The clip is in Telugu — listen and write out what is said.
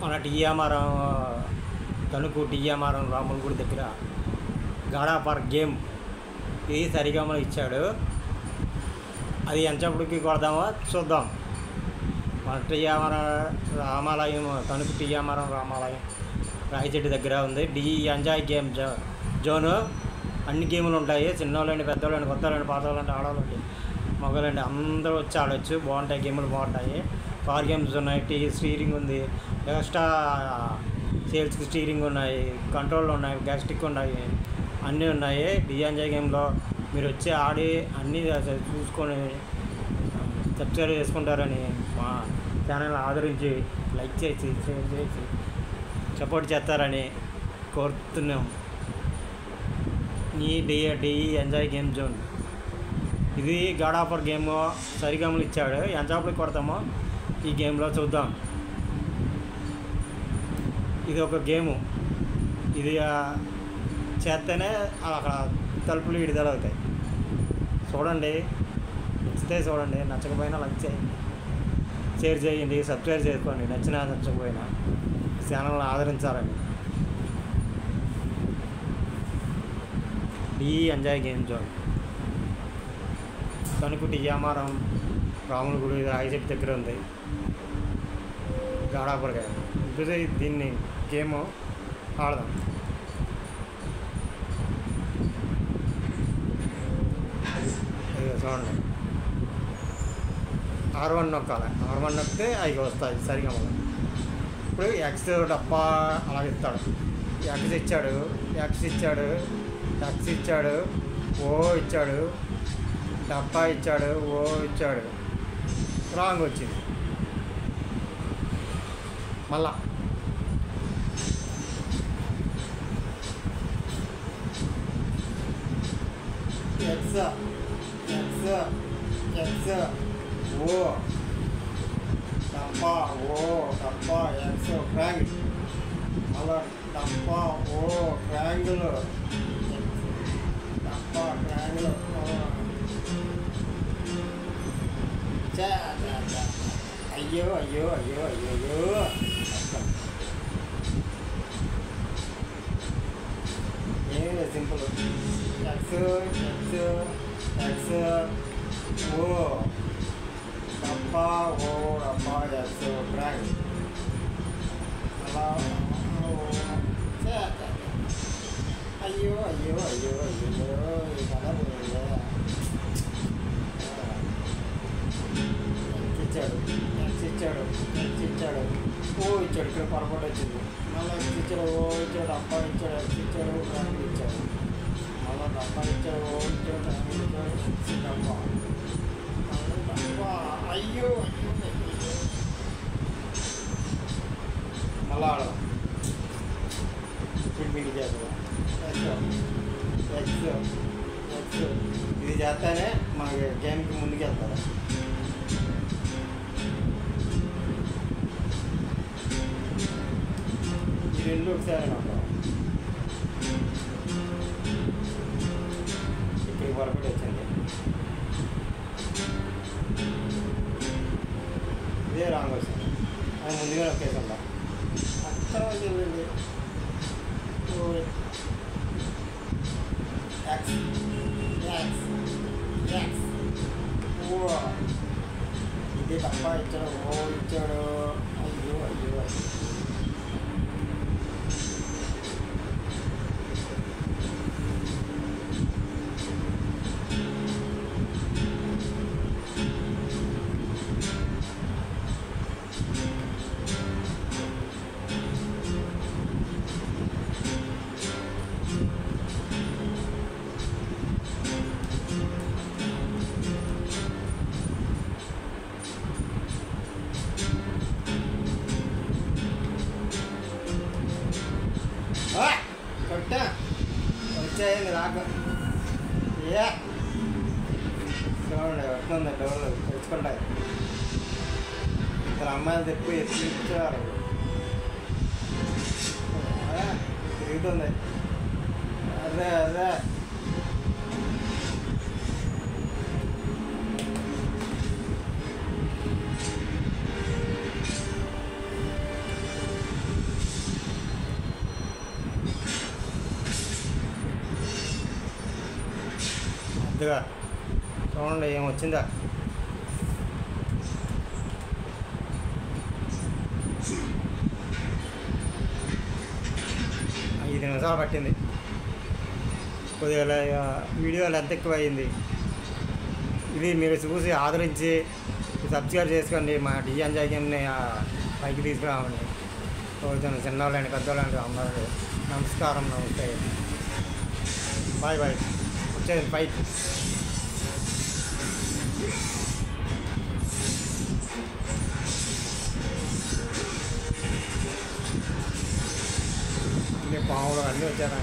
మన టీఎంఆర్ఎం తణుకు టీఎంఆర్ఎం రాముల గుడి దగ్గర గాడా పార్క్ గేమ్ ఇది సరిగమలు ఇచ్చాడు. అది ఎంతప్పటికి కొడదామో చూద్దాం. మన టీఎంఆర్ఎం రామాలయం తణుకు టీఎంఆర్ఎం రామాలయం రాయచెట్టు దగ్గర ఉంది. Enjoy game zone. అన్ని గేములు ఉంటాయి. చిన్నోళ్ళండి, పెద్దోళ్ళండి, కొత్తోళ్ళండి, పాతోళ్ళండి, ఆడవాళ్ళండి, మగవాళ్ళండి అందరూ వచ్చి ఆడవచ్చు. బాగుంటాయి, గేములు బాగుంటాయి. కార్ గేమ్స్ ఉన్నాయి, స్టీరింగ్ ఉంది, ఎక్స్ట్రా సేల్స్కి స్టీరింగ్ ఉన్నాయి, కంట్రోల్ ఉన్నాయి, గ్యాస్టిక్ ఉన్నాయి, అన్నీ ఉన్నాయి. ఎంజాయ్ గేమ్లో మీరు వచ్చి ఆడి అన్నీ చూసుకొని సబ్స్క్రైబ్ చేసుకుంటారని మా ఛానల్ ఆదరించి లైక్ చేసి షేర్ చేసి సపోర్ట్ చేస్తారని కోరుతున్నాం. ఈ ఎంజాయ్ గేమ్ జోన్ ఇది గాడ్ ఆఫర్ గేమ్ సరిగమలు ఇచ్చాడు. ఎంతసేపటికి కొడతామో ఈ గేమ్లో చూద్దాం. ఇది ఒక గేము. ఇది చేస్తేనే అక్కడ తలుపులు విడుదలవుతాయి. చూడండి, నచ్చితే చూడండి, నచ్చకపోయినా లైక్ చేయండి, షేర్ చేయండి, సబ్స్క్రైబ్ చేసుకోండి. నచ్చినా నచ్చకపోయినా ఛానల్ని ఆదరించాలని. ఎంజాయ్ గేమ్ జోన్ తణుకు టీఎంఆర్ఎం రాముల గుడి రాయచెట్టు దగ్గర ఉంది. గాడాపరగా ఇప్పుడు దీన్ని గేమ్ ఆడదాం. చూడండి, R1 నొక్కాలి. R1 నొక్కితే అవి వస్తాయి సరిగా. మనం ఇప్పుడు ఎక్స్ డబ్బా అలా ఇస్తాడు. ఎక్స్ ఇచ్చాడు, ఎక్స్ ఇచ్చాడు, ఎక్స్ ఇచ్చాడు, ఓ ఇచ్చాడు, డబ్బా ఇచ్చాడు, ఓ ఇచ్చాడు, రాంగ్ వచ్చింది. మళ్ళా ఎక్స్ ఎక్స్ ఎక్స్ ఓ డబ్బా, ఓ డబ్బా, ఎక్స్ ట్రాంగిల్, అలా డబ్బా, ఓ ట్రాంగిల్, డబ్బా ట్రాంగిల్. అయ్యో అయ్యో అయ్యో అయ్యో ఏం సింపుల్. ఎక్స్ ఎక్స్ ఎక్స్ ఓ డబ్బా, ఓ డబ్బా, ఎక్స్ ట్రాంగిల్, అలా. అయ్యో అయ్యో అయ్యో అయ్యో ఈ కథ ఇచ్చాడు, ఎక్స్ ఇచ్చాడు, ఎక్స్ ఇచ్చాడు, ఓ ఇచ్చాడు. ఇక్కడ పొరపాటు వచ్చింది. మళ్ళీ ఎక్స్ ఇచ్చాడు, ఓ ఇచ్చాడు, డబ్బా ఇచ్చాడు, ఎక్స్ ఇచ్చాడు, ట్రాంగిల్ ఇచ్చాడు, మళ్ళీ డబ్బా ఇచ్చాడు, ఓ ఇచ్చాడు, ట్రాంగిల్ ఇచ్చాడు, ఎక్స్ డబ్బా, డబ్బా. అయ్యో అయ్యో అయ్యో మళ్ళా ఆడదాం. ఇప్పుడు మీకు చేద్దాం. ఎక్స్ ఎక్స్ ఇది చేస్తానే మనకి గేమ్కి ముందుకు వెళ్తారా. ఈ రెండు ఒకసారి ఉంటాం. ఇక్కడికి పొరపాటు వచ్చింది. ఇదే రాంగ్ వచ్చింది. అది ముందుగా నొక్కేసా. అక్కడ వెళ్ళింది. ఎక్స్ ఎక్స్ ఎక్స్ ఓ ఇది తప్ప ఇచ్చాడు, ఓ ఇచ్చాడు. అయ్యో అయ్యో అయ్యో కొట్టా వచ్చాయండి రాక. ఏ చూడండి వస్తుంది డోర్లు తెచ్చుకుంటాయి. ఇద్దరు అమ్మాయిలు తెప్పి ఇచ్చారు. తిరుగుతుంది. అదే అదే కొద్దిగా చూడండి ఏం వచ్చిందా. 5 నిమిషాలు పట్టింది. కొద్దిగా వీడియో లెంత్ ఎక్కువ అయింది. ఇది మీరు చూసి ఆదరించి సబ్స్క్రైబ్ చేసుకోండి. మా డిఎన్జే గేమ్ని పైకి తీసుకురావండి. కొంచెం చిన్నవాళ్ళండి పెద్దవాళ్ళండి అందరూ నమస్కారం, నమస్తే, బాయ్ బాయ్. వచ్చేది పైకి పాములు అన్నీ వచ్చారా.